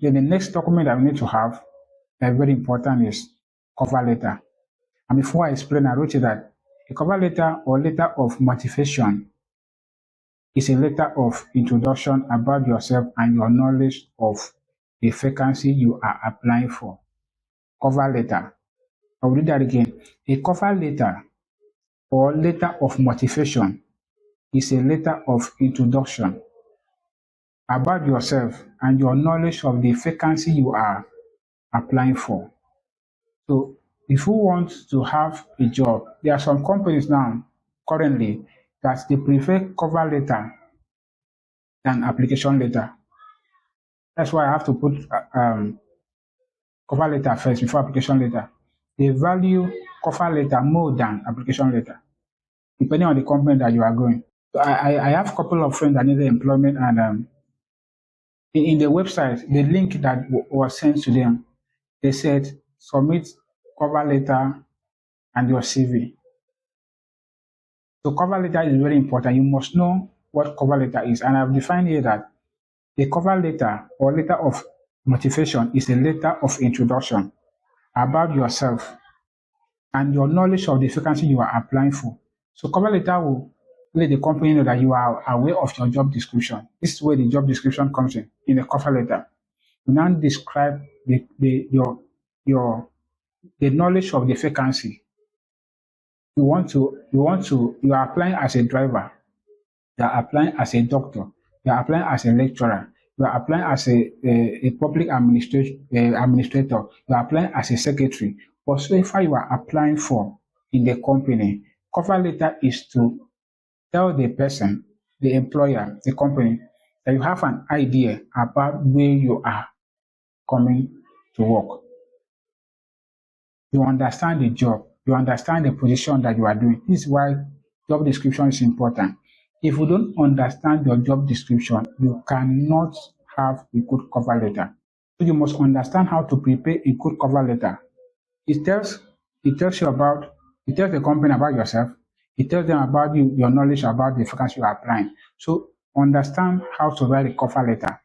then the next document that we need to have that is very important is cover letter. And before I explain, I wrote you that a cover letter or letter of motivation is a letter of introduction about yourself and your knowledge of the vacancy you are applying for. Cover letter. I'll read that again. A cover letter or letter of motivation is a letter of introduction about yourself and your knowledge of the vacancy you are applying for. So if you want to have a job, there are some companies now currently that they prefer cover letter than application letter. That's why I have to put cover letter first before application letter. They value cover letter more than application letter, depending on the company that you are going. So I have a couple of friends that needed employment, and in the website, the link that was sent to them, they said submit cover letter and your CV. So cover letter is very important. You must know what cover letter is, and I've defined here that a cover letter or letter of motivation is a letter of introduction about yourself and your knowledge of the vacancy you are applying for. So cover letter will let the company know that you are aware of your job description. This is where the job description comes in the cover letter. You now describe the knowledge of the vacancy. You are applying as a driver, you are applying as a doctor, you are applying as a lecturer, you are applying as a public administrator, you are applying as a secretary. Whatsoever you are applying for in the company, cover letter is to tell the person, the employer, the company, that you have an idea about where you are coming to work. You understand the job, you understand the position that you are doing. This is why job description is important. If you don't understand your job description, you cannot have a good cover letter. So you must understand how to prepare a good cover letter. It tells the company about yourself. It tells them about your knowledge about the vacancy you are applying. So understand how to write a cover letter.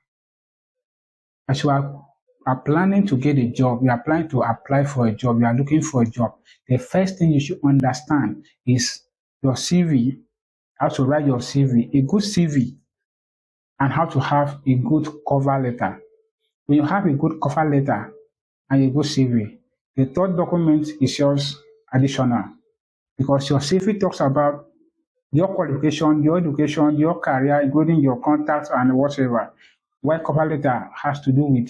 As you are planning to get a job, you are planning to apply for a job, you are looking for a job, the first thing you should understand is your CV, how to write your CV, a good CV, and how to have a good cover letter. When you have a good cover letter and a good CV, the third document is just additional, because your CV talks about your qualification, your education, your career, including your contacts and whatever. While cover letter has to do with